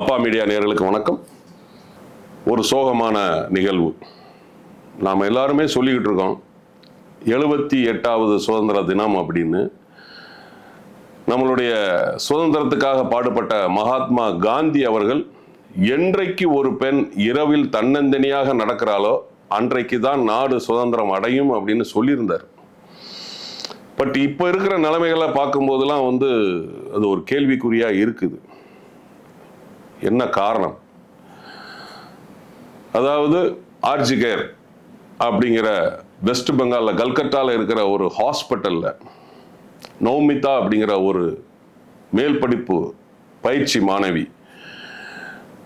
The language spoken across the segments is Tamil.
அப்பா மீடியா நேயர்களுக்கு வணக்கம். ஒரு சோகமான நிகழ்வு. நாம் எல்லாருமே சொல்லிக்கிட்டு இருக்கோம் 78வது சுதந்திர தினம் அப்படின்னு. நம்மளுடைய சுதந்திரத்துக்காக பாடுபட்ட மகாத்மா காந்தி அவர்கள் என்றைக்கு ஒரு பெண் இரவில் தன்னந்தனியாக நடக்கிறாளோ அன்றைக்கு தான் நாடு சுதந்திரம் அடையும் அப்படின்னு சொல்லியிருந்தார். பட் இப்போ இருக்கிற நிலைமைகளை பார்க்கும்போதெல்லாம் அது ஒரு கேள்விக்குறியா இருக்குது. என்ன காரணம்? அதாவது ஆர்ஜிகர் அப்படிங்கிற வெஸ்ட் பெங்காலில் கல்கட்டாவில் இருக்கிற ஒரு ஹாஸ்பிட்டலில் நௌமிதா அப்படிங்கிற ஒரு மேல் படிப்பு பயிற்சி மாணவி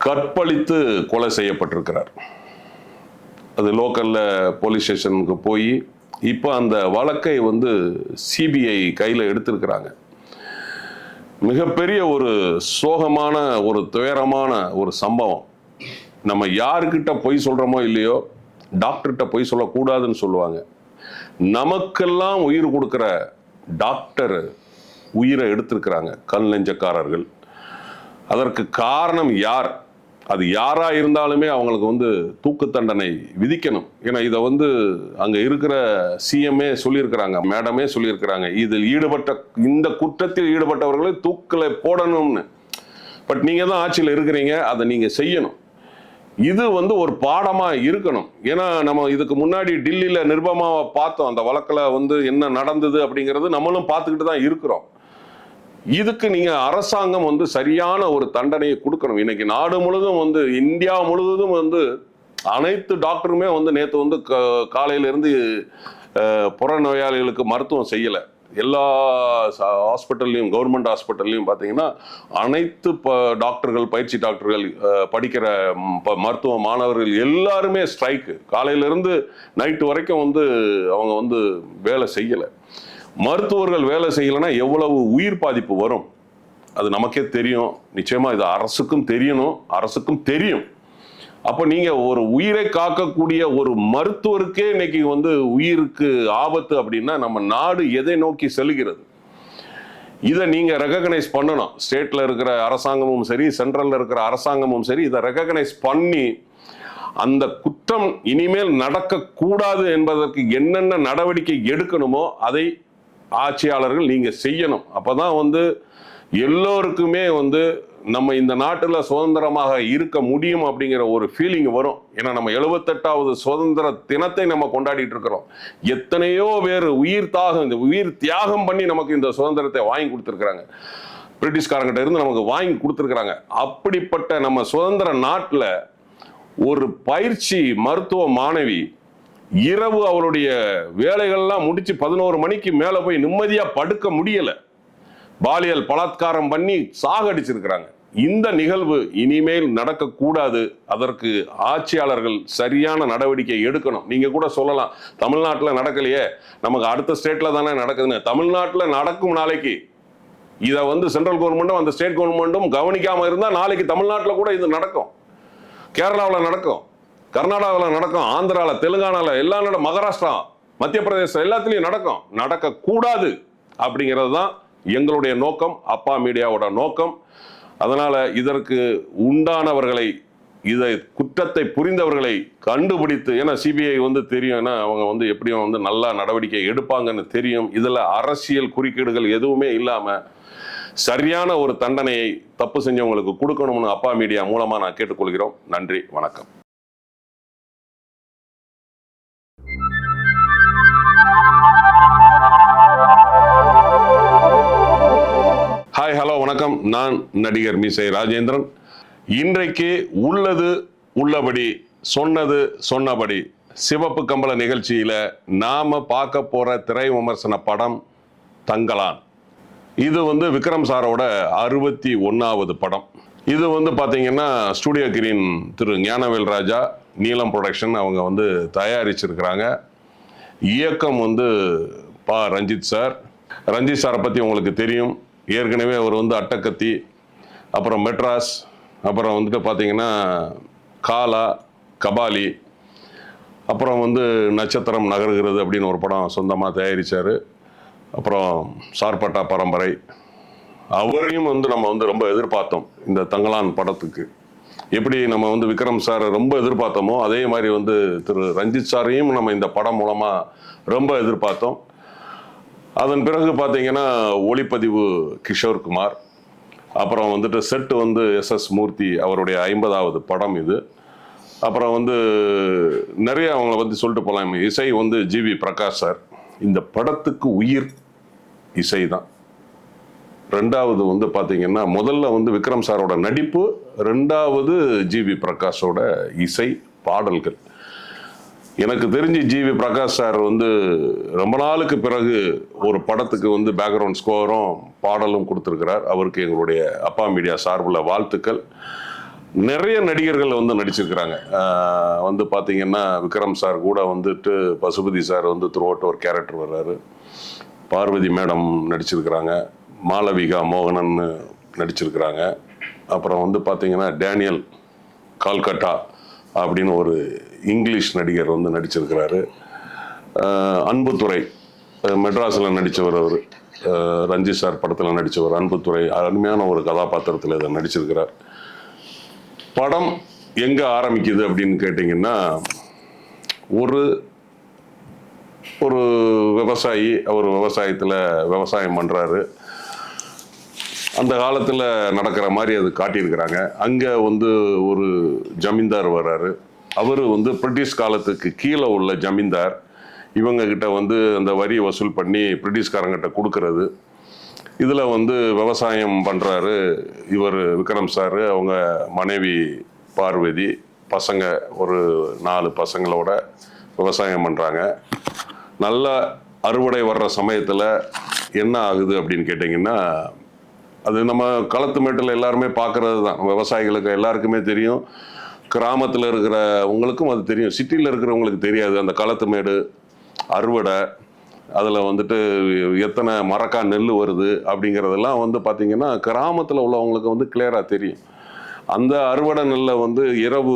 கற்பழித்து கொலை செய்யப்பட்டிருக்கிறார். அது லோக்கலில் போலீஸ் ஸ்டேஷனுக்கு போய் இப்போ அந்த வழக்கை சிபிஐ கையில் எடுத்திருக்கிறாங்க. மிகப்பெரிய ஒரு சோகமான ஒரு துயரமான ஒரு சம்பவம். நம்ம யாருக்கிட்ட பொய் சொல்கிறோமோ இல்லையோ, டாக்டர்கிட்ட பொய் சொல்லக்கூடாதுன்னு சொல்லுவாங்க. நமக்கெல்லாம் உயிர் கொடுக்குற டாக்டர் உயிரை எடுத்திருக்கிறாங்க கல் நெஞ்சக்காரர்கள். அதற்கு காரணம் யார்? அது யாராக இருந்தாலுமே அவங்களுக்கு தூக்கு தண்டனை விதிக்கணும். ஏன்னா இதை அங்கே இருக்கிற சிஎம்ஏ சொல்லியிருக்கிறாங்க, மேடமே சொல்லியிருக்கிறாங்க, இதில் இந்த குற்றத்தில் ஈடுபட்டவர்களை தூக்கில் போடணும்னு. பட் நீங்கள் தான் ஆட்சியில் இருக்கிறீங்க, அதை நீங்கள் செய்யணும். இது ஒரு பாடமாக இருக்கணும். ஏன்னா நம்ம இதுக்கு முன்னாடி டில்லியில் நிர்பமாவை பார்த்தோம். அந்த வழக்கில் என்ன நடந்தது அப்படிங்கிறது நம்மளும் பார்த்துக்கிட்டு தான் இருக்கிறோம். இதுக்கு நீங்க அரசாங்கம் சரியான ஒரு தண்டனையை கொடுக்கணும். இன்னைக்கு நாடு முழுதும் இந்தியா முழுவதும் அனைத்து டாக்டருமே நேற்று காலையில இருந்து புற நோயாளிகளுக்கு மருத்துவம் செய்யலை. எல்லா ஹாஸ்பிட்டல்லையும், கவர்மெண்ட் ஹாஸ்பிட்டல்லையும் பார்த்தீங்கன்னா அனைத்து டாக்டர்கள், பயிற்சி டாக்டர்கள், படிக்கிற மருத்துவ மாணவர்கள் எல்லாருமே ஸ்ட்ரைக்கு. காலையிலேருந்து நைட்டு வரைக்கும் அவங்க வேலை செய்யலை. மருத்துவர்கள் வேலை செய்யலைன்னா எவ்வளவு உயிர் பாதிப்பு வரும் அது நமக்கே தெரியும். நிச்சயமா இது அரசுக்கும் தெரியணும், அரசுக்கும் தெரியும். அப்போ நீங்க ஒரு உயிரை காக்கக்கூடிய ஒரு மருத்துவருக்கே இன்னைக்கு உயிருக்கு ஆபத்து அப்படின்னா நம்ம நாடு எதை நோக்கி செல்கிறது? இதை நீங்க ரெகக்னைஸ் பண்ணணும். ஸ்டேட்ல இருக்கிற அரசாங்கமும் சரி, சென்ட்ரல்ல இருக்கிற அரசாங்கமும் சரி, இதை ரெகக்னைஸ் பண்ணி அந்த குற்றம் இனிமேல் நடக்கக்கூடாது என்பதற்கு என்னென்ன நடவடிக்கை எடுக்கணுமோ அதை ஆட்சியாளர்கள் நீங்க செய்யணும். அப்பதான் எல்லோருக்குமே நம்ம இந்த நாட்டில் சுதந்திரமாக இருக்க முடியும் அப்படிங்கிற ஒரு ஃபீலிங் வரும். ஏன்னா நம்ம 78வது சுதந்திர தினத்தை நம்ம கொண்டாடிட்டு இருக்கிறோம். எத்தனையோ பேர் உயிர் தியாகம் பண்ணி நமக்கு இந்த சுதந்திரத்தை வாங்கி கொடுத்துருக்குறாங்க. பிரிட்டிஷ்காரங்கிட்ட இருந்து நமக்கு வாங்கி கொடுத்துருக்குறாங்க. அப்படிப்பட்ட நம்ம சுதந்திர நாட்டில் ஒரு பயிற்சி மருத்துவ மாணவி இரவு அவளுடைய வேலைகள்லாம் முடிச்சு 11 மணிக்கு மேல போய் நிம்மதியா படுக்க முடியல. பாலியல் பலாத்காரம் பண்ணி சாகடிச்சிருக்கிறாங்க. இந்த நிகழ்வு இனிமேல் நடக்கக்கூடாது. அதற்கு ஆட்சியாளர்கள் சரியான நடவடிக்கை எடுக்கணும். நீங்க கூட சொல்லலாம், தமிழ்நாட்டில் நடக்கலையே, நமக்கு அடுத்த ஸ்டேட்ல தானே நடக்குதுன்னு. தமிழ்நாட்டில் நடக்கும். நாளைக்கு இதை சென்ட்ரல் கவர்மெண்ட்டும் அந்த ஸ்டேட் கவர்மெண்ட்டும் கவனிக்காம இருந்தா நாளைக்கு தமிழ்நாட்டில் கூட இது நடக்கும். கேரளாவில் நடக்கும், கர்நாடகாவில் நடக்கும், ஆந்திராவில், தெலுங்கானாவில், எல்லா மகாராஷ்டிரா, மத்திய பிரதேசம் எல்லாத்துலேயும் நடக்கும். நடக்கக்கூடாது அப்படிங்கிறது தான் எங்களுடைய நோக்கம், அப்பா மீடியாவோட நோக்கம். அதனால இதற்கு உண்டானவர்களை, இதை குற்றத்தை புரிந்தவர்களை கண்டுபிடித்து, ஏன்னா சிபிஐ தெரியும், ஏன்னா அவங்க எப்படியும் நல்லா நடவடிக்கை எடுப்பாங்கன்னு தெரியும். இதில் அரசியல் குறுக்கீடுகள் எதுவுமே இல்லாமல் சரியான ஒரு தண்டனையை தப்பு செஞ்சவங்களுக்கு கொடுக்கணும்னு அப்பா மீடியா மூலமாக நான் கேட்டுக்கொள்கிறோம். நன்றி, வணக்கம். ஹாய், ஹலோ, வணக்கம். நான் நடிகர் மீசை ராஜேந்திரன். இன்றைக்கு உள்ளது உள்ளபடி, சொன்னது சொன்னபடி சிவப்பு கம்பள நிகழ்ச்சியில நாம பார்க்க போற திரை விமர்சன படம் தங்கலான். இது விக்ரம் சாரோட 61வது படம். இது பாத்தீங்கன்னா ஸ்டூடியோ கிரீன் திரு ஞானவேல் ராஜா, நீலம் ப்ரொடக்ஷன் அவங்க தயாரிச்சிருக்கிறாங்க. இயக்கம் பா ரஞ்சித் சார். ரஞ்சித் சாரை பற்றி உங்களுக்கு தெரியும். ஏற்கனவே அவர் அட்டக்கத்தி, அப்புறம் மெட்ராஸ், அப்புறம் பார்த்தீங்கன்னா காலா, கபாலி, அப்புறம் நட்சத்திரம் நகருகிறது அப்படின்னு ஒரு படம் சொந்தமாக தயாரித்தார். அப்புறம் சார்பட்டா பரம்பரை, அவரையும் வந்து நம்ம வந்து ரொம்ப எதிர்பார்த்தோம் இந்த தங்கலான் படத்துக்கு. எப்படி நம்ம வந்து விக்ரம் சார் ரொம்ப எதிர்பார்த்தோமோ அதே மாதிரி வந்து திரு ரஞ்சித் சாரையும் நம்ம இந்த படம் மூலமா ரொம்ப எதிர்பார்த்தோம். அதன் பிறகு பார்த்தீங்கன்னா ஒளிப்பதிவு கிஷோர் குமார், அப்புறம் வந்துட்டு செட்டு வந்து எஸ் மூர்த்தி, அவருடைய 50வது படம் இது. அப்புறம் வந்து நிறைய அவங்கள பற்றி சொல்லிட்டு போகலாம். இசை வந்து ஜிவி பிரகாஷ் சார். இந்த படத்துக்கு உயிர் இசை தான். ரெண்டாவது வந்து பார்த்தீங்கன்னா முதல்ல வந்து விக்ரம் சாரோட நடிப்பு, ரெண்டாவது ஜிவி பிரகாஷோட இசை பாடல்கள். எனக்கு தெரிஞ்சு ஜிவி பிரகாஷ் சார் வந்து ரொம்ப நாளுக்கு பிறகு ஒரு படத்துக்கு வந்து பேக்ரவுண்ட் ஸ்கோரும் பாடலும் கொடுத்துருக்கிறார். அவருக்கு எங்களுடைய அப்பா மீடியா சார்பில் வாழ்த்துக்கள். நிறைய நடிகர்கள் வந்து நடிச்சிருக்கிறாங்க. வந்து பார்த்தீங்கன்னா விக்ரம் சார் கூட வந்துட்டு பசுபதி சார் வந்து த்ரூஅவுட் ஒரு கேரக்டர் வர்றாரு. பார்வதி மேடம் நடிச்சிருக்கிறாங்க, மாளவிகா மோகனன் நடிச்சிருக்கிறாங்க. அப்புறம் வந்து பார்த்தீங்கன்னா டேனியல் கால்கட்டா அப்படின்னு ஒரு இங்கிலீஷ் நடிகர் வந்து நடிச்சிருக்கிறாரு. அன்புத்துறை மெட்ராஸில் நடித்தவர், அவர் ரஞ்சித் சார் படத்தில் நடித்தவர். அன்புத்துறை அருமையான ஒரு கதாபாத்திரத்தில் இதை நடிச்சிருக்கிறார். படம் எங்கே ஆரம்பிக்குது அப்படின்னு கேட்டிங்கன்னா, ஒரு ஒரு விவசாயி, அவர் விவசாயத்தில் விவசாயம் பண்ணுறாரு. அந்த காலத்தில் நடக்கிற மாதிரி அது காட்டியிருக்கிறாங்க. அங்கே வந்து ஒரு ஜமீன்தார் வர்றாரு. அவர் வந்து பிரிட்டிஷ் காலத்துக்கு கீழே உள்ள ஜமீன்தார். இவங்க கிட்ட வந்து அந்த வரி வசூல் பண்ணி பிரிட்டிஷ்காரங்கிட்ட கொடுக்கறது. இதில் வந்து விவசாயம் பண்ணுறாரு இவர் விக்ரம் சார். அவங்க மனைவி பார்வதி, பசங்க ஒரு 4 பசங்களோட விவசாயம் பண்ணுறாங்க. நல்ல அறுவடை வர்ற சமயத்தில் என்ன ஆகுது அப்படின்னு கேட்டிங்கன்னா, அது நம்ம களத்து மேட்டில் எல்லாருமே பார்க்கறது தான். விவசாயிகளுக்கு எல்லாருக்குமே தெரியும், கிராமத்தில் இருக்கிறவங்களுக்கும் அது தெரியும், சிட்டியில் இருக்கிறவங்களுக்கு தெரியாது. அந்த களத்து மேடு அறுவடை, அதில் வந்துட்டு எத்தனை மரக்கா நெல் வருது அப்படிங்கிறதெல்லாம் வந்து பார்த்திங்கன்னா கிராமத்தில் உள்ளவங்களுக்கு வந்து கிளியராக தெரியும். அந்த அறுவடை நெல்லை வந்து இரவு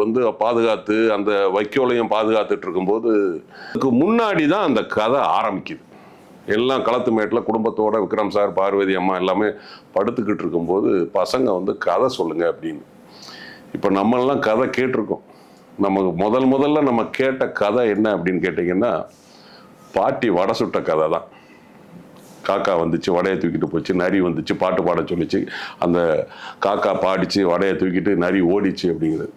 வந்து பாதுகாத்து அந்த வைக்கோலையும் பாதுகாத்துட்டு இருக்கும்போது அதுக்கு முன்னாடி தான் அந்த கதை ஆரம்பிக்குது. எல்லாம் களத்து மேட்டில் குடும்பத்தோட விக்ரம் சார், பார்வதி அம்மா எல்லாமே படுத்துக்கிட்டு இருக்கும்போது பசங்க வந்து கதை சொல்லுங்க அப்படின்னு. இப்போ நம்மெல்லாம் கதை கேட்டிருக்கோம். நமக்கு முதல்ல நம்ம கேட்ட கதை என்ன அப்படின்னு கேட்டிங்கன்னா, பாட்டி வடை சுட்ட கதை தான். காக்கா வந்துச்சு, வடையை தூக்கிட்டு போச்சு, நரி வந்துச்சு, பாட்டு பாட சொல்லிச்சு, அந்த காக்கா பாடிச்சு, வடையை தூக்கிட்டு நரி ஓடிச்சு அப்படிங்கிறது.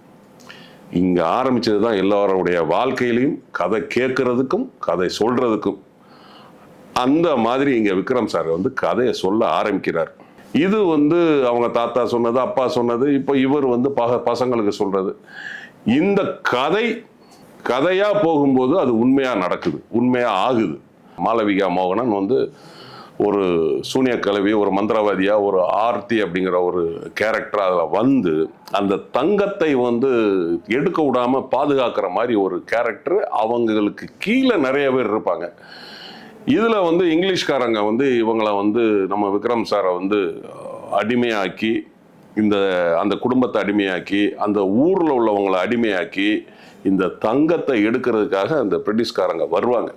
இங்கே ஆரம்பிச்சது தான் எல்லாருடைய வாழ்க்கையிலையும் கதை கேட்கறதுக்கும் கதை சொல்றதுக்கும். அந்த மாதிரி இங்கே விக்ரம் சார் வந்து கதையை சொல்ல ஆரம்பிக்கிறார். இது வந்து அவங்க தாத்தா சொன்னது, அப்பா சொன்னது, இப்போ இவர் வந்து பசங்களுக்கு சொல்றது. இந்த கதையா போகும்போது அது உண்மையா நடக்குது, உண்மையா ஆகுது. மாளவிகா மோகனன் வந்து ஒரு சூனிய கலவி, ஒரு மந்திரவாதியா, ஒரு ஆர்த்தி அப்படிங்கிற ஒரு கேரக்டர் அதில் வந்து அந்த தங்கத்தை வந்து எடுக்க விடாம பாதுகாக்கிற மாதிரி ஒரு கேரக்டர். அவங்களுக்கு கீழே நிறைய பேர் இருப்பாங்க. இதுல வந்து இங்கிலீஷ்காரங்க வந்து இவங்களை வந்து நம்ம விக்ரம் சாரை வந்து அடிமையாக்கி, அந்த குடும்பத்தை அடிமையாக்கி, அந்த ஊர்ல உள்ளவங்களை அடிமையாக்கி, இந்த தங்கத்தை எடுக்கிறதுக்காக அந்த பிரிட்டிஷ்காரங்க வருவாங்க.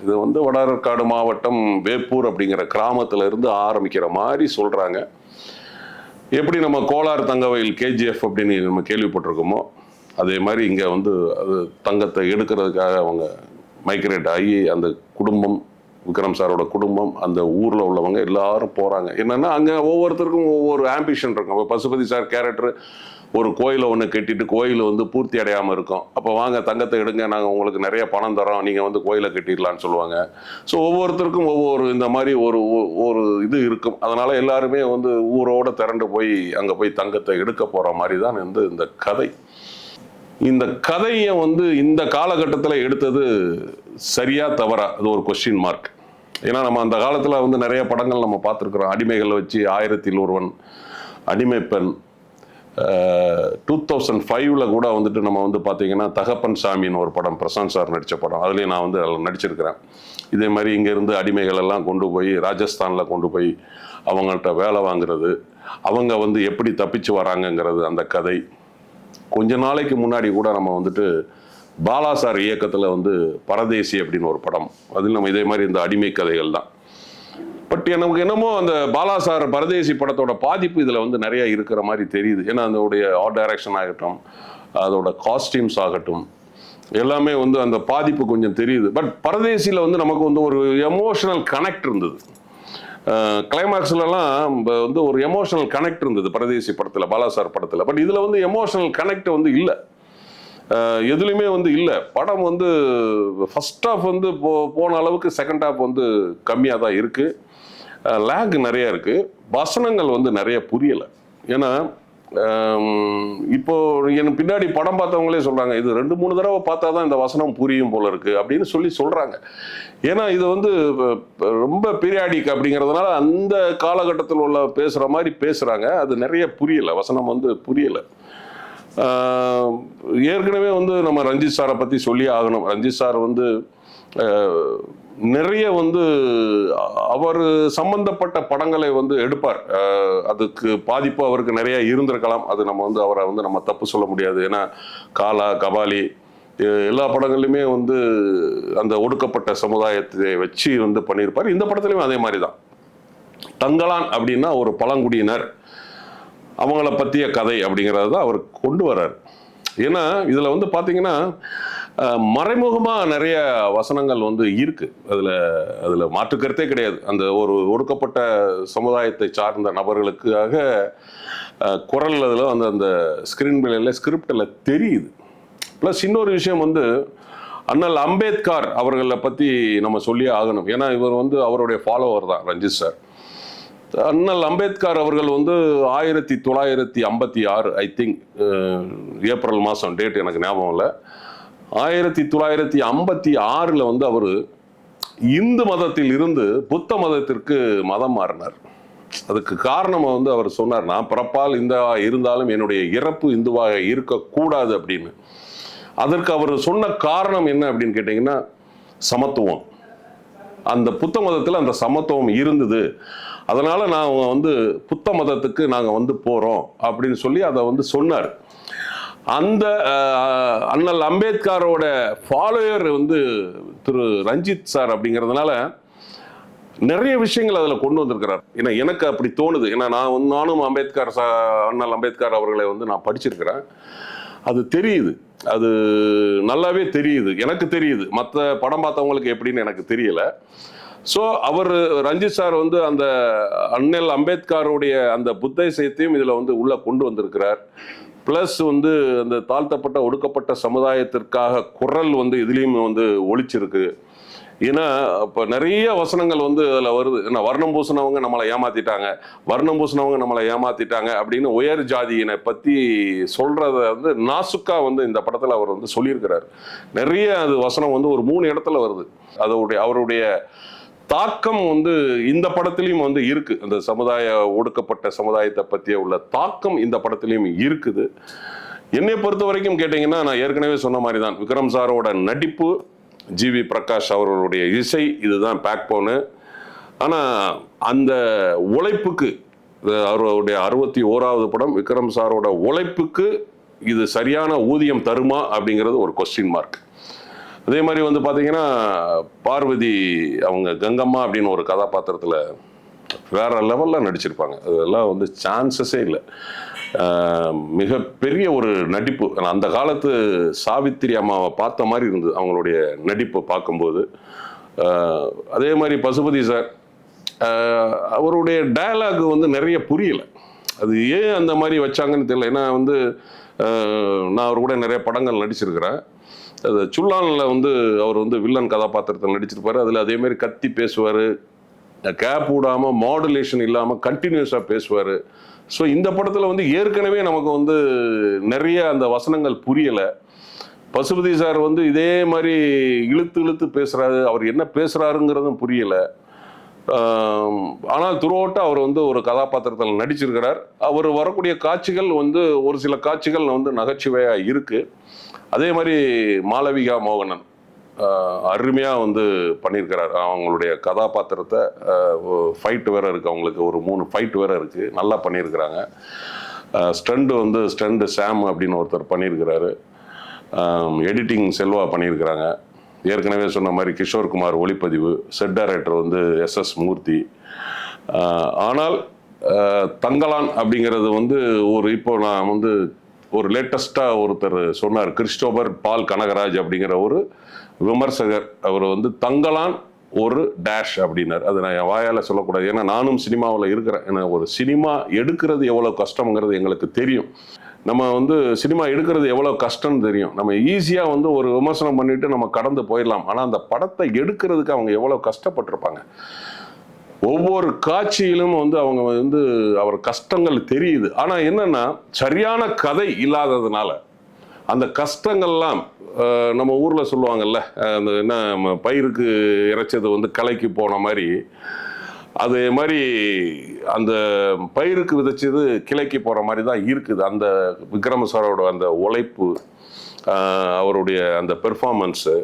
இது வந்து வடார்காடு மாவட்டம் வேப்பூர் அப்படிங்கிற கிராமத்துல இருந்து ஆரம்பிக்கிற மாதிரி சொல்றாங்க. எப்படி நம்ம கோலார் தங்கவயல் KGF அப்படின்னு நம்ம கேள்விப்பட்டிருக்கோமோ, அதே மாதிரி இங்க வந்து அது தங்கத்தை எடுக்கிறதுக்காக அவங்க மைக்ரேட் ஆகி அந்த குடும்பம், விக்ரம் சாரோட குடும்பம், அந்த ஊர்ல உள்ளவங்க எல்லாரும் போறாங்க. என்னன்னா அங்க ஒவ்வொருத்தருக்கும் ஒவ்வொரு ஆம்பிஷன் இருக்கும். பசுபதி சார் கேரக்டர் ஒரு கோயிலை ஒன்று கட்டிட்டு கோயில் வந்து பூர்த்தி அடையாமல் இருக்கும். அப்போ வாங்க தங்கத்தை எடுங்க, நாங்கள் உங்களுக்கு நிறைய பணம் தரோம், நீங்கள் வந்து கோயிலை கட்டிடலான்னு சொல்லுவாங்க. ஸோ ஒவ்வொருத்தருக்கும் ஒவ்வொரு இந்த மாதிரி ஒரு இது இருக்கும். அதனால எல்லாருமே வந்து ஊரோட திரண்டு போய் அங்கே போய் தங்கத்தை எடுக்க போகிற மாதிரி தான் வந்து இந்த கதை. இந்த கதையை வந்து இந்த காலகட்டத்தில் எடுத்தது சரியா தவறா, அது ஒரு கொஸ்டின் மார்க். ஏன்னா நம்ம அந்த காலத்தில் வந்து நிறைய படங்கள் நம்ம பார்த்துருக்குறோம். அடிமைகளை வச்சு 1000ல் ஒருவன், அடிமை பெண், 2005 கூட வந்துட்டு நம்ம வந்து பார்த்தீங்கன்னா தகப்பன் சாமின்னு ஒரு படம், பிரசாந்த் சார் நடித்த படம், அதுலேயும் நான் வந்து அதில் நடிச்சிருக்கிறேன். இதே மாதிரி இங்கேருந்து அடிமைகள் எல்லாம் கொண்டு போய் ராஜஸ்தானில் கொண்டு போய் அவங்கள்ட்ட வேலை வாங்குறது, அவங்க வந்து எப்படி தப்பிச்சு வராங்கங்கிறது அந்த கதை. கொஞ்ச நாளைக்கு முன்னாடி கூட நம்ம வந்துட்டு பாலா சார் இயக்கத்தில் வந்து பரதேசி அப்படின்னு ஒரு படம், அதில் நம்ம இதே மாதிரி இந்த அடிமை கதைகள் தான். பட் எனக்கு என்னமோ அந்த பாலா சார் பரதேசி படத்தோட பாதிப்பு இதில் வந்து நிறைய இருக்கிற மாதிரி தெரியுது. ஏன்னா அதோடைய ஆர்ட் டைரக்ஷன் ஆகட்டும், அதோட காஸ்டியூம்ஸ் ஆகட்டும், எல்லாமே வந்து அந்த பாதிப்பு கொஞ்சம் தெரியுது. பட் பரதேசியில் வந்து நமக்கு வந்து ஒரு எமோஷனல் கனெக்ட் இருந்தது. கிளைமேக்ஸ்லாம் வந்து ஒரு எமோஷனல் கனெக்ட் இருந்தது பரதேசி படத்தில், பாலா சார் படத்தில். பட் இதில் வந்து எமோஷனல் கனெக்ட் வந்து இல்லை, எதுலையுமே வந்து இல்லை. படம் வந்து ஃபர்ஸ்ட் ஹாஃப் வந்து போன அளவுக்கு செகண்ட் ஹாஃப் வந்து கம்மியாக தான் இருக்குது. லேக் நிறைய இருக்குது. வசனங்கள் வந்து நிறைய புரியலை. ஏன்னா இப்போ எனக்கு பின்னாடி படம் பார்த்தவங்களே சொல்கிறாங்க, இது 2-3 தடவை பார்த்தா தான் இந்த வசனம் புரியும் போல இருக்குது அப்படின்னு சொல்கிறாங்க. ஏன்னா இது வந்து ரொம்ப பீரியாடிக் அப்படிங்கிறதுனால அந்த காலகட்டத்தில் உள்ள பேசுகிற மாதிரி பேசுகிறாங்க. அது நிறைய புரியலை, வசனம் வந்து புரியலை. ஏற்கனவே வந்து நம்ம ரஞ்சித் சாரை பற்றி சொல்லி ஆகணும். ரஞ்சித் சார் வந்து நிறைய வந்து அவர் சம்பந்தப்பட்ட படங்களை வந்து எடுப்பார். அதுக்கு பாதிப்பு அவருக்கு நிறைய இருந்திருக்கலாம். அது நம்ம வந்து அவரை வந்து நம்ம தப்பு சொல்ல முடியாது. ஏன்னா காலா, கபாலி எல்லா படங்கள்லையுமே வந்து அந்த ஒடுக்கப்பட்ட சமுதாயத்தை வச்சு வந்து பண்ணியிருப்பார். இந்த படத்துலையும் அதே மாதிரி தான். தங்கலான் அப்படின்னா ஒரு பழங்குடியினர், அவங்கள பற்றிய கதை அப்படிங்கிறது தான் அவர் கொண்டு வர்றார். ஏன்னா இதில் வந்து பார்த்தீங்கன்னா மறைமுகமாக நிறைய வசனங்கள் வந்து இருக்குது. அதில் மாற்றுக்கருத்தே கிடையாது. அந்த ஒரு ஒடுக்கப்பட்ட சமுதாயத்தை சார்ந்த நபர்களுக்காக குரல் அதில் வந்து அந்த ஸ்க்ரீன் பிளேயில் ஸ்கிரிப்டில் தெரியுது. ப்ளஸ் இன்னொரு விஷயம் வந்து அண்ணல் அம்பேத்கர் அவர்களை பற்றி நம்ம சொல்லியே ஆகணும். ஏன்னா இவர் வந்து அவருடைய ஃபாலோவர் தான் ரஞ்சித் சார். அண்ணல் அம்பேத்கர் அவர்கள் வந்து 1956 ஐ திங்க் ஏப்ரல் மாதம், டேட் எனக்கு ஞாபகம் இல்லை, 1956 வந்து அவர் இந்து மதத்தில் இருந்து புத்த மதத்திற்கு மதம் மாறினார். அதுக்கு காரணம் வந்து அவர் சொன்னார், நான் பிறப்பால் இந்துவாக இருந்தாலும் என்னுடைய இறப்பு இந்துவாக இருக்கக்கூடாது அப்படின்னு. அதற்கு அவர் சொன்ன காரணம் என்ன அப்படின்னு கேட்டிங்கன்னா, சமத்துவம். அந்த புத்த மதத்தில் அந்த சமத்துவம் இருந்தது, அதனால நான் வந்து புத்த மதத்துக்கு நாங்கள் வந்து போகிறோம் அப்படின்னு சொல்லி அதை வந்து சொன்னார். அந்த அண்ணல் அம்பேத்கரோட ஃபாலோயர் வந்து திரு ரஞ்சித் சார் அப்படிங்கிறதுனால நிறைய விஷயங்கள் அதில் கொண்டு வந்திருக்கிறார். ஏன்னா எனக்கு அப்படி தோணுது. ஏன்னா நானும் அண்ணல் அம்பேத்கர் அவர்களை வந்து நான் படிச்சிருக்கிறேன். அது தெரியுது, அது நல்லாவே தெரியுது, எனக்கு தெரியுது. மற்ற படம் பார்த்தவங்களுக்கு எப்படின்னு எனக்கு தெரியல. ஸோ அவர் ரஞ்சித் சார் வந்து அந்த அண்ணல் அம்பேத்கருடைய அந்த புத்திசத்தையும் இதில் வந்து உள்ளே கொண்டு வந்திருக்கிறார். ப்ளஸ் வந்து அந்த தாழ்த்தப்பட்ட ஒடுக்கப்பட்ட சமுதாயத்திற்காக குரல் வந்து இதுலேயும் வந்து ஒழிச்சிருக்கு. ஏன்னா இப்போ நிறைய வசனங்கள் வந்து அதில் வருது. ஏன்னா வர்ணம் பூசினவங்க நம்மளை ஏமாத்திட்டாங்க அப்படின்னு உயர் ஜாதியினை பற்றி சொல்கிறத வந்து நாசுக்கா வந்து இந்த படத்தில் அவர் வந்து சொல்லியிருக்கிறார். நிறைய அது வசனம் வந்து ஒரு 3 இடத்துல வருது. அவருடைய தாக்கம் வந்து இந்த படத்திலையும் வந்து இருக்கு. அந்த ஒடுக்கப்பட்ட சமுதாயத்தை பற்றிய உள்ள தாக்கம் இந்த படத்திலையும் இருக்குது. என்னை பொறுத்த வரைக்கும் கேட்டீங்கன்னா, நான் ஏற்கனவே சொன்ன மாதிரி தான், விக்ரம் சாரோட நடிப்பு, ஜிவி பிரகாஷ் அவர்களுடைய இசை, இதுதான் பேக் போனு. ஆனால் அந்த உழைப்புக்கு, அவருடைய 61வது படம் விக்ரம் சாரோட உழைப்புக்கு இது சரியான ஊதியம் தருமா அப்படிங்கிறது ஒரு கொஸ்டின் மார்க். அதே மாதிரி வந்து பார்த்தீங்கன்னா, பார்வதி அவங்க கங்கம்மா அப்படின்னு ஒரு கதாபாத்திரத்தில் வேற லெவலில் நடிச்சிருப்பாங்க. அதெல்லாம் வந்து சான்சஸே இல்லை. மிகப்பெரிய ஒரு நடிப்பு. அந்த காலத்து சாவித்திரி அம்மாவை பார்த்த மாதிரி இருந்தது அவங்களுடைய நடிப்பை பார்க்கும்போது. அதே மாதிரி பசுபதி சார், அவருடைய டயலாக் வந்து நிறைய புரியலை. அது ஏன் அந்த மாதிரி வச்சாங்கன்னு தெரியல. ஏன்னா வந்து நான் அவர் கூட நிறைய படங்கள் நடிச்சிருக்கிறேன். அது சுல்லானில் வந்து அவர் வந்து வில்லன் கதாபாத்திரத்தில் நடிச்சிருப்பார். அதில் அதேமாதிரி கத்தி பேசுவார், கேப் விடாமல், மாடுலேஷன் இல்லாமல் கண்டினியூஸாக பேசுவார். ஸோ இந்த படத்தில் வந்து ஏற்கனவே நமக்கு வந்து நிறைய அந்த வசனங்கள் புரியலை. பசுபதி சார் வந்து இதே மாதிரி இழுத்து பேசுகிறாரு, அவர் என்ன பேசுகிறாருங்கிறதும் புரியலை. ஆனால் துருவோட்ட அவர் வந்து ஒரு கதாபாத்திரத்தில் நடிச்சிருக்கிறார். அவர் வரக்கூடிய காட்சிகள் வந்து ஒரு சில காட்சிகள் வந்து நகைச்சுவையாக இருக்குது. அதே மாதிரி மாளவிகா மோகனன் அருமையாக வந்து பண்ணியிருக்கிறார். அவங்களுடைய கதாபாத்திரத்தை ஃபைட்டு வேறு இருக்குது, அவங்களுக்கு ஒரு 3 ஃபைட்டு வேறு இருக்குது, நல்லா பண்ணியிருக்கிறாங்க. ஸ்டண்டு சாம் அப்படின்னு ஒருத்தர் பண்ணியிருக்கிறாரு. எடிட்டிங் செல்வா பண்ணியிருக்கிறாங்க. ஏற்கனவே சொன்ன மாதிரி கிஷோர் குமார் ஒளிப்பதிவு, செட் டைரக்டர் வந்து SS மூர்த்தி. ஆனால் தங்கலான் அப்படிங்கிறது வந்து இப்போ நான் வந்து ஒரு லேட்டஸ்டாக ஒருத்தர் சொன்னார், கிறிஸ்டோபர் பால் கனகராஜ் அப்படிங்கிற ஒரு விமர்சகர். அவர் வந்து தங்கலான் ஒரு டேஷ் அப்படின்னார். அது நான் என் வாயால் சொல்லக்கூடாது, ஏன்னா நானும் சினிமாவில் இருக்கிறேன். ஏன்னா ஒரு சினிமா எடுக்கிறது எவ்வளோ கஷ்டங்கிறது எங்களுக்கு தெரியும். நம்ம வந்து சினிமா எடுக்கிறது எவ்வளோ கஷ்டம்னு தெரியும். நம்ம ஈஸியாக வந்து ஒரு விமர்சனம் பண்ணிட்டு நம்ம கடந்து போயிடலாம். ஆனால் அந்த படத்தை எடுக்கிறதுக்கு அவங்க எவ்வளோ கஷ்டப்பட்டிருப்பாங்க. ஒவ்வொரு காட்சியிலும் வந்து அவங்க வந்து அவர் கஷ்டங்கள் தெரியுது. ஆனால் என்னன்னா, சரியான கதை இல்லாததுனால அந்த கஷ்டங்கள்லாம் நம்ம ஊரில் சொல்லுவாங்கல்ல, அந்த என்ன பயிருக்கு இறைச்சது வந்து களைக்கு போன மாதிரி, அதே மாதிரி அந்த பயிருக்கு விதைச்சது கிளைக்கு போகிற மாதிரி தான் இருக்குது. அந்த விக்ரம் சாரோட அந்த உழைப்பு, அவருடைய அந்த பெர்ஃபார்மன்ஸு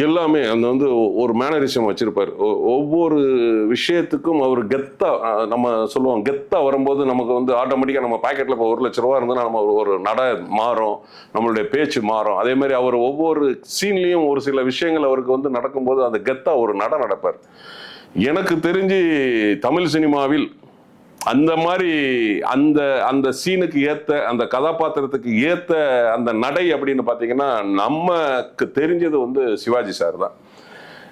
எல்லாமே அந்த வந்து ஒரு மேனரிசம் வச்சிருப்பார். ஒவ்வொரு விஷயத்துக்கும் அவர் கெத்தா, நம்ம சொல்லுவோம் கெத்தா வரும்போது நமக்கு வந்து ஆட்டோமேட்டிக்காக நம்ம பாக்கெட்டில் இப்போ 1 லட்ச ரூபா இருந்ததுன்னா நம்ம ஒரு நட மாறும், நம்மளுடைய பேச்சு மாறும். அதே மாதிரி அவர் ஒவ்வொரு சீன்லேயும் ஒரு சில விஷயங்கள் அவருக்கு வந்து நடக்கும்போது அந்த கெத்தா ஒரு நடப்பார். எனக்கு தெரிஞ்சு தமிழ் சினிமாவில் அந்த மாதிரி அந்த சீனுக்கு ஏற்ற, அந்த கதாபாத்திரத்துக்கு ஏற்ற அந்த நடை அப்படின்னு பார்த்தீங்கன்னா நமக்கு தெரிஞ்சது வந்து சிவாஜி சார் தான்.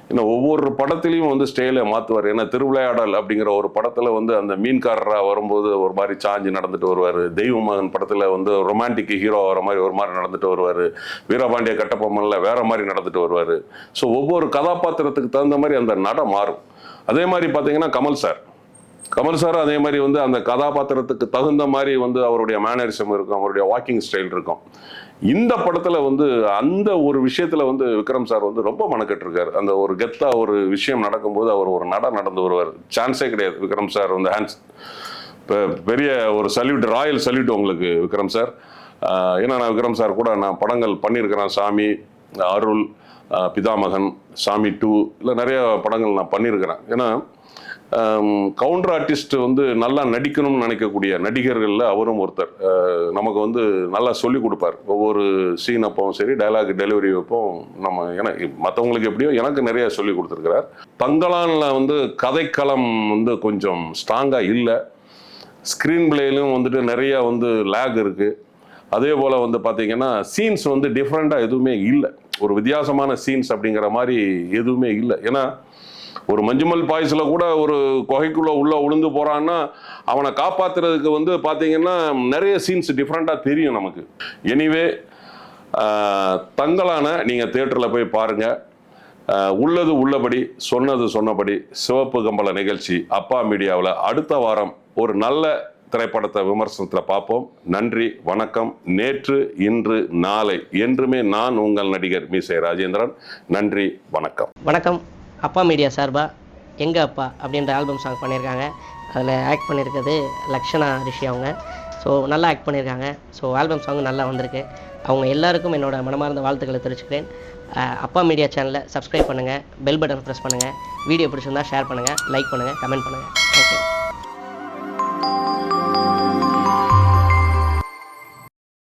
இன்னும் ஒவ்வொரு படத்துலையும் வந்து ஸ்டைலை மாற்றுவார். ஏன்னா திருவிளையாடல் அப்படிங்கிற ஒரு படத்தில் வந்து அந்த மீன்காரராக வரும்போது ஒரு மாதிரி சாஞ்சு நடந்துட்டு வருவார். தெய்வ மகன் படத்தில் வந்து ரொமான்டிக் ஹீரோ வர மாதிரி ஒரு மாதிரி நடந்துட்டு வருவார். வீரபாண்டிய கட்டபொம்மனில் வேற மாதிரி நடந்துட்டு வருவார். ஸோ ஒவ்வொரு கதாபாத்திரத்துக்கு தகுந்த மாதிரி அந்த நட மாறும். அதே மாதிரி பார்த்தீங்கன்னா கமல் சார் அதே மாதிரி வந்து அந்த கதாபாத்திரத்துக்கு தகுந்த மாதிரி வந்து அவருடைய மேனரிசம் இருக்கும், அவருடைய வாக்கிங் ஸ்டைல் இருக்கும். இந்த படத்துல வந்து அந்த ஒரு விஷயத்துல வந்து விக்ரம் சார் வந்து ரொம்ப மெனக்கெட்டு இருக்காரு. அந்த ஒரு கெத்தா ஒரு விஷயம் நடக்கும்போது அவர் ஒரு நடந்து வருவார். சான்ஸே கிடையாது. விக்ரம் சார் வந்து ஹேண்ட்ஸ் பெரிய ஒரு சல்யூட், ராயல் சல்யூட் உங்களுக்கு விக்ரம் சார். ஏன்னா நான் விக்ரம் சார் கூட நான் படங்கள் பண்ணியிருக்கிறேன். சாமி, அருள், பிதாமகன், சாமி 2 இல்லை நிறைய படங்கள் நான் பண்ணியிருக்கிறேன். ஏன்னா கவுண்டர் ஆர்டிஸ்ட் வந்து நல்லா நடிக்கணும்னு நினைக்கக்கூடிய நடிகர்களில் அவரும் ஒருத்தர். நமக்கு வந்து நல்லா சொல்லி கொடுப்பார். ஒவ்வொரு சீன் அப்பவும் சரி, டைலாக் டெலிவரி அப்பவும் நம்ம மற்றவங்களுக்கு எப்படியோ எனக்கு நிறைய சொல்லி கொடுத்துருக்கிறார். தங்கலானில் வந்து கதைக்களம் வந்து கொஞ்சம் ஸ்ட்ராங்காக இல்லை. ஸ்க்ரீன் பிளேயிலும் வந்துட்டு நிறைய வந்து லேக் இருக்குது. அதே போல் வந்து பார்த்தீங்கன்னா சீன்ஸ் வந்து டிஃப்ரெண்ட்டாக எதுவுமே இல்லை. ஒரு வித்தியாசமான சீன்ஸ் அப்படிங்கிற மாதிரி எதுவுமே இல்லை. ஏன்னா ஒரு மஞ்சுமல் பாய்ஸ்ல கூட ஒரு குகைக்குள்ள உள்ள உளுந்து போறான்னா அவனை காப்பாத்துறதுக்கு வந்து பாத்தீங்கன்னா நிறைய சீன்ஸ் டிஃப்ரெண்டா தெரியும் நமக்கு. எனிவே தங்கலான நீங்க தியேட்டர்ல போய் பாருங்க. உள்ளது உள்ளபடி, சொன்னது சொன்னபடி சிவப்பு கம்பள நிகழ்ச்சி அப்பா மீடியாவில் அடுத்த வாரம் ஒரு நல்ல திரைப்படத்தை விமர்சனத்தில் பார்ப்போம். நன்றி, வணக்கம். நேற்று, இன்று, நாளை என்றுமே நான் உங்கள் நடிகர் மீசை ராஜேந்திரன். நன்றி, வணக்கம். வணக்கம். அப்பா மீடியா சார்பாக எங்கள் அப்பா அப்படின்ற ஆல்பம் சாங் பண்ணியிருக்காங்க. அதில் ஆக்ட் பண்ணியிருக்கிறது லக்ஷனா ரிஷி அவங்க. ஸோ நல்லா ஆக்ட் பண்ணியிருக்காங்க. ஸோ ஆல்பம் சாங் நல்லா வந்திருக்கு. அவங்க எல்லாருக்கும் என்னோட மனமார்ந்த வாழ்த்துக்களை தெரிவிச்சுக்கிறேன். அப்பா மீடியா சேனலை சப்ஸ்கிரைப் பண்ணுங்கள், பெல் பட்டன் ப்ரெஸ் பண்ணுங்கள். வீடியோ பிடிச்சிருந்தா ஷேர் பண்ணுங்கள், லைக் பண்ணுங்கள், கமெண்ட் பண்ணுங்கள்.